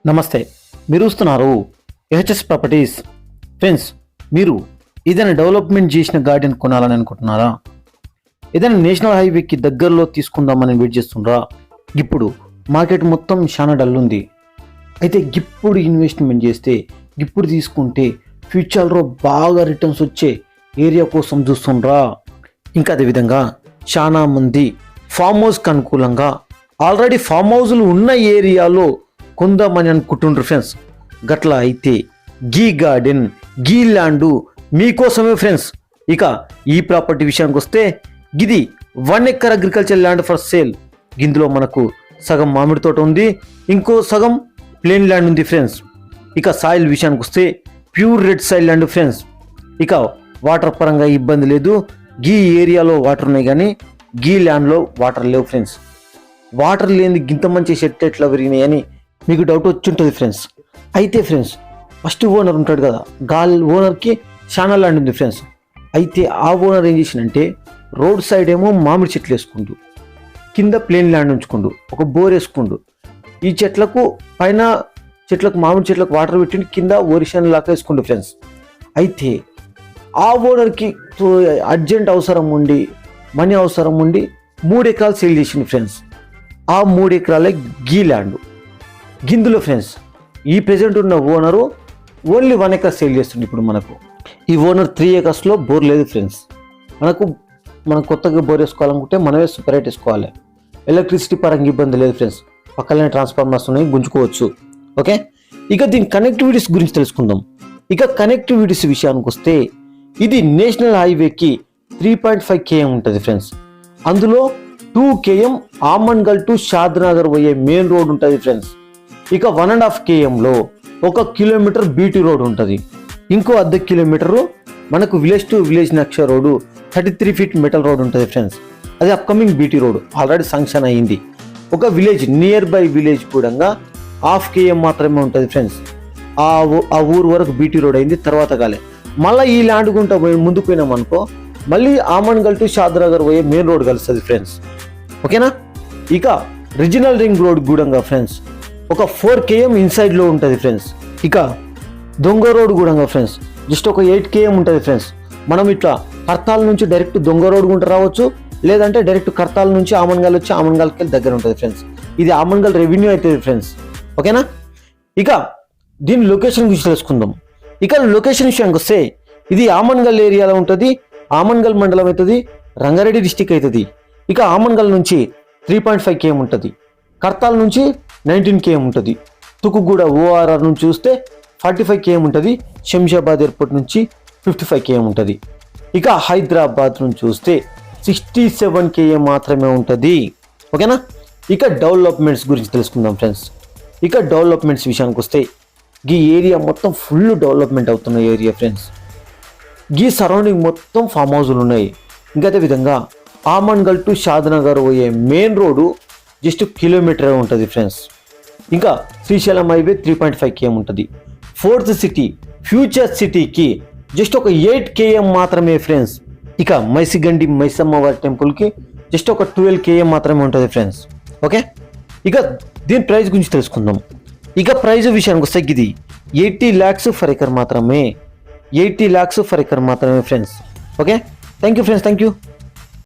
నమస్తే. మీరు చూస్తున్నారు హెచ్ఎస్ ప్రాపర్టీస్. ఫ్రెండ్స్, మీరు ఏదైనా డెవలప్మెంట్ చేసిన గార్డెన్ కొనాలని అనుకుంటున్నారా? ఏదైనా నేషనల్ హైవేకి దగ్గరలో తీసుకుందామని వెయిట్ చేస్తుండ్రా? ఇప్పుడు మార్కెట్ మొత్తం చాలా డల్ ఉంది. అయితే ఇప్పుడు ఇన్వెస్ట్మెంట్ చేస్తే, ఇప్పుడు తీసుకుంటే ఫ్యూచర్లో బాగా రిటర్న్స్ వచ్చే ఏరియా కోసం చూస్తుండ్రా? ఇంకా అదేవిధంగా చాలా మంది ఫామ్ హౌస్కి అనుకూలంగా ఆల్రెడీ ఫామ్ హౌస్లు ఉన్న ఏరియాలో కొందామని అనుకుంటుండ్రు. ఫ్రెండ్స్, గట్లా అయితే గీ గార్డెన్, గీ ల్యాండ్ మీకోసమే ఫ్రెండ్స్. ఇక ఈ ప్రాపర్టీ విషయానికి వస్తే, గిది 1 acre agriculture land for sale. ఇందులో మనకు సగం మామిడి తోట ఉంది, ఇంకో సగం ప్లేన్ ల్యాండ్ ఉంది ఫ్రెండ్స్. ఇక సాయిల్ విషయానికి వస్తే pure red soil land friends. ఇక వాటర్ పరంగా ఇబ్బంది లేదు. గీ ఏరియాలో వాటర్ ఉన్నాయి, కానీ గీ ల్యాండ్లో వాటర్ లేవు ఫ్రెండ్స్. వాటర్ లేని గింత మంచి చెట్లు ఎట్లా పెరిగినాయి అని మీకు డౌట్ వచ్చి ఉంటుంది ఫ్రెండ్స్. అయితే ఫ్రెండ్స్, ఫస్ట్ ఓనర్ ఉంటాడు కదా, ఓనర్కి చాలా ల్యాండ్ ఉంది ఫ్రెండ్స్. అయితే ఆ ఓనర్ ఏం చేసిందంటే, రోడ్ సైడ్ ఏమో మామిడి చెట్లు వేసుకుంటూ, కింద ప్లేన్ ల్యాండ్ ఉంచుకుంటూ, ఒక బోర్ వేసుకుంటూ, ఈ చెట్లకు పైన చెట్లకు మామిడి చెట్లకు వాటర్ పెట్టి కింద ఓరిషన్ లాగా వేసుకుంటూ ఫ్రెండ్స్. అయితే ఆ ఓనర్కి అర్జెంట్ అవసరం ఉండి, మనీ అవసరం ఉండి 3 ఎకరాలు సేల్ చేసింది ఫ్రెండ్స్. ఆ 3 ఎకరాలే గీ ల్యాండ్. గిందులో ఫ్రెండ్స్, ఈ ప్రెజెంట్ ఉన్న ఓనరు ఓన్లీ 1 ఎకర్ సేల్ చేస్తుంది. ఇప్పుడు మనకు ఈ ఓనర్ 3 ఎకర్స్లో బోర్ లేదు ఫ్రెండ్స్. మనం కొత్తగా బోర్ వేసుకోవాలనుకుంటే మనమే సపరేట్ వేసుకోవాలి. ఎలక్ట్రిసిటీ పరంగా ఇబ్బంది లేదు ఫ్రెండ్స్. పక్కనే ట్రాన్స్ఫార్మర్స్ ఉన్నాయి, గుంజుకోవచ్చు. ఓకే, ఇక దీని కనెక్టివిటీస్ గురించి తెలుసుకుందాం. ఇక కనెక్టివిటీస్ విషయానికి వస్తే, ఇది నేషనల్ హైవేకి 3.5 km ఉంటుంది ఫ్రెండ్స్. అందులో 2 km ఆమన్గల్ టు షాద్నగర్ పోయే మెయిన్ రోడ్ ఉంటుంది ఫ్రెండ్స్. ఇక 1.5 kmలో 1 కిలోమీటర్ బీటీ రోడ్ ఉంటుంది. ఇంకో 1/2 కిలోమీటరు మనకు విలేజ్ టు విలేజ్ నక్ష రోడ్డు 33 feet మెటల్ రోడ్ ఉంటుంది ఫ్రెండ్స్. అది upcoming BT road, already sanction అయ్యింది. ఒక విలేజ్, నియర్ బై విలేజ్ కూడా 1/2 km మాత్రమే ఉంటుంది ఫ్రెండ్స్. ఆ ఊరు వరకు బీటీ రోడ్ అయింది, తర్వాత కాలే. మళ్ళీ ఈ ల్యాండ్ గుంట ముందుకు పోయినాం అనుకో, మళ్ళీ ఆమన్గల్ టు షాద్నగర్ పోయే మెయిన్ రోడ్ కలుస్తుంది ఫ్రెండ్స్. ఓకేనా? ఇక రీజనల్ రింగ్ రోడ్ కూడా ఫ్రెండ్స్ ఒక 4 km ఇన్సైడ్లో ఉంటుంది ఫ్రెండ్స్. ఇక దొంగ రోడ్ కూడా ఫ్రెండ్స్ జస్ట్ ఒక 8 km ఉంటుంది ఫ్రెండ్స్. మనం ఇట్లా కర్తాల నుంచి డైరెక్ట్ దొంగ రోడ్ గుంట రావచ్చు, లేదంటే డైరెక్ట్ కర్తాల నుంచి ఆమన్గల్ వచ్చి ఆమన్గల్కి వెళ్ళి దగ్గర ఉంటుంది ఫ్రెండ్స్. ఇది ఆమన్గల్ రెవెన్యూ అవుతుంది ఫ్రెండ్స్. ఓకేనా? ఇక దీని లొకేషన్ గురించి తెలుసుకుందాం. ఇక లొకేషన్ విషయానికి వస్తే, ఇది ఆమన్గల్ ఏరియాలో ఉంటుంది. ఆమన్గల్ మండలం అవుతుంది, రంగారెడ్డి డిస్టిక్ అవుతుంది. ఇక ఆమన్గల్ నుంచి 3.5 km ఉంటుంది. కర్తాల నుంచి 19 km ఉంటుంది. తుకుగూడ ఓఆర్ఆర్ నుంచి చూస్తే 45 km ఉంటుంది. శంషాబాద్ ఎయిర్పోర్ట్ నుంచి 55 km ఉంటుంది. ఇక హైదరాబాద్ నుంచి చూస్తే 67 km మాత్రమే ఉంటుంది. ఓకేనా? ఇక డెవలప్మెంట్స్ గురించి తెలుసుకుందాం ఫ్రెండ్స్. ఇక డెవలప్మెంట్స్ విషయానికి వస్తే, ఈ ఏరియా మొత్తం ఫుల్ డెవలప్మెంట్ అవుతున్న ఏరియా ఫ్రెండ్స్. ఈ సరౌండింగ్ మొత్తం ఫామ్ హౌస్లు ఉన్నాయి. ఇంకా అదే విధంగా ఆమన్గల్ టు షాద్నగర్ పోయే మెయిన్ రోడ్డు జస్ట్ కిలోమీటర్ ఉంటుంది ఫ్రెండ్స్. ఇంకా శ్రీశైలం హైవే 3.5 km ఉంటుంది. 4th సిటీ, ఫ్యూచర్ సిటీకి జస్ట్ ఒక 8 km మాత్రమే ఫ్రెండ్స్. ఇక మైసిగండి మైసమ్మవారి టెంపుల్కి జస్ట్ ఒక 12 km మాత్రమే ఉంటుంది ఫ్రెండ్స్. ఓకే, ఇక దీని ప్రైస్ గురించి తెలుసుకుందాం. ఇక ప్రైజ్ విషయానికి వస్తే, ఇది 80 lakhs ఫర్ ఎకర్ మాత్రమే. 80 lakhs ఫర్ ఎకర్ మాత్రమే friends. Okay, thank you friends, thank you.